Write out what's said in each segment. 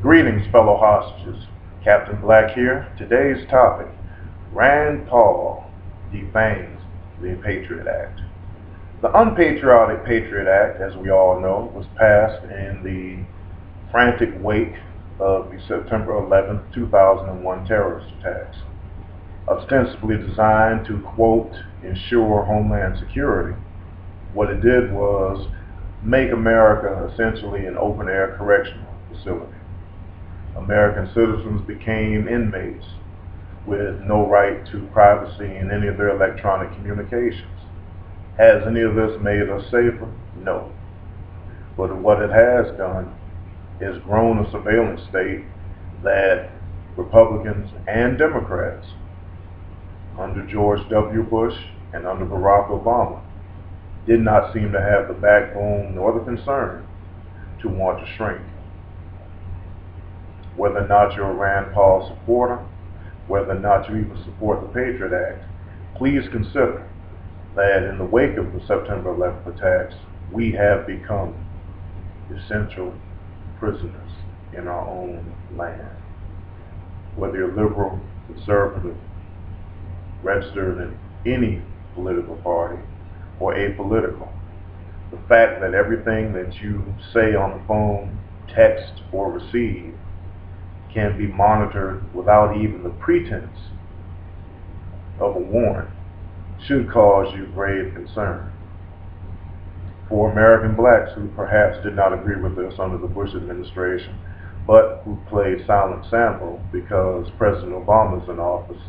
Greetings, fellow hostages. Captain Black here. Today's topic, Rand Paul defangs the Patriot Act. The unpatriotic Patriot Act, as we all know, was passed in the frantic wake of the September 11, 2001 terrorist attacks. Ostensibly designed to, quote, ensure homeland security, what it did was make America essentially an open-air correctional facility. American citizens became inmates with no right to privacy in any of their electronic communications. Has any of this made us safer? No. But what it has done is grown a surveillance state that Republicans and Democrats under George W. Bush and under Barack Obama did not seem to have the backbone nor the concern to want to shrink. Whether or not you're a Rand Paul supporter, whether or not you even support the Patriot Act, please consider that in the wake of the September 11th attacks, we have become essential prisoners in our own land. Whether you're liberal, conservative, registered in any political party, or apolitical, the fact that everything that you say on the phone, text, or receive can be monitored without even the pretense of a warrant should cause you grave concern. For American blacks who perhaps did not agree with this under the Bush administration, but who played silent sample because President Obama is in office,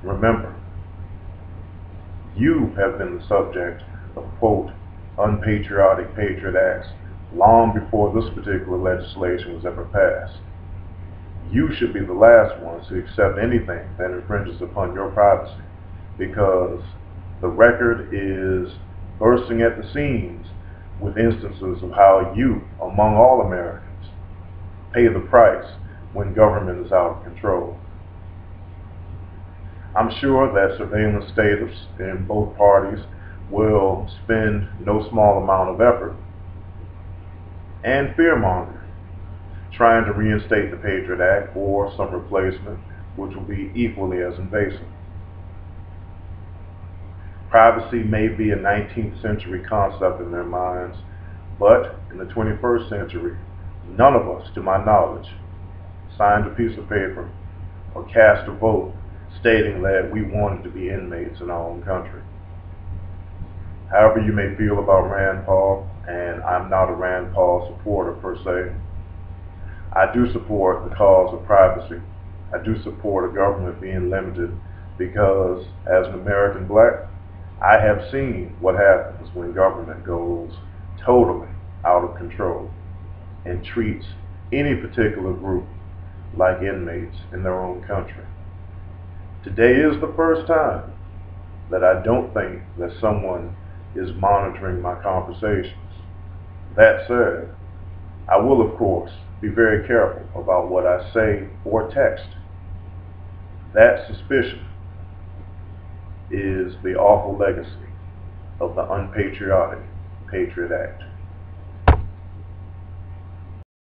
remember, you have been the subject of, quote, unpatriotic Patriot Acts long before this particular legislation was ever passed. You should be the last ones to accept anything that infringes upon your privacy, because the record is bursting at the seams with instances of how you, among all Americans, pay the price when government is out of control. I'm sure that surveillance states in both parties will spend no small amount of effort and fear-mongering trying to reinstate the Patriot Act or some replacement which will be equally as invasive. Privacy may be a 19th century concept in their minds, but in the 21st century, none of us, to my knowledge, signed a piece of paper or cast a vote stating that we wanted to be inmates in our own country. However you may feel about Rand Paul, and I'm not a Rand Paul supporter per se, I do support the cause of privacy. I do support a government being limited because, as an American black, I have seen what happens when government goes totally out of control and treats any particular group like inmates in their own country. Today is the first time that I don't think that someone is monitoring my conversations. That said, I will, of course, be very careful about what I say or text. That suspicion is the awful legacy of the unpatriotic Patriot Act.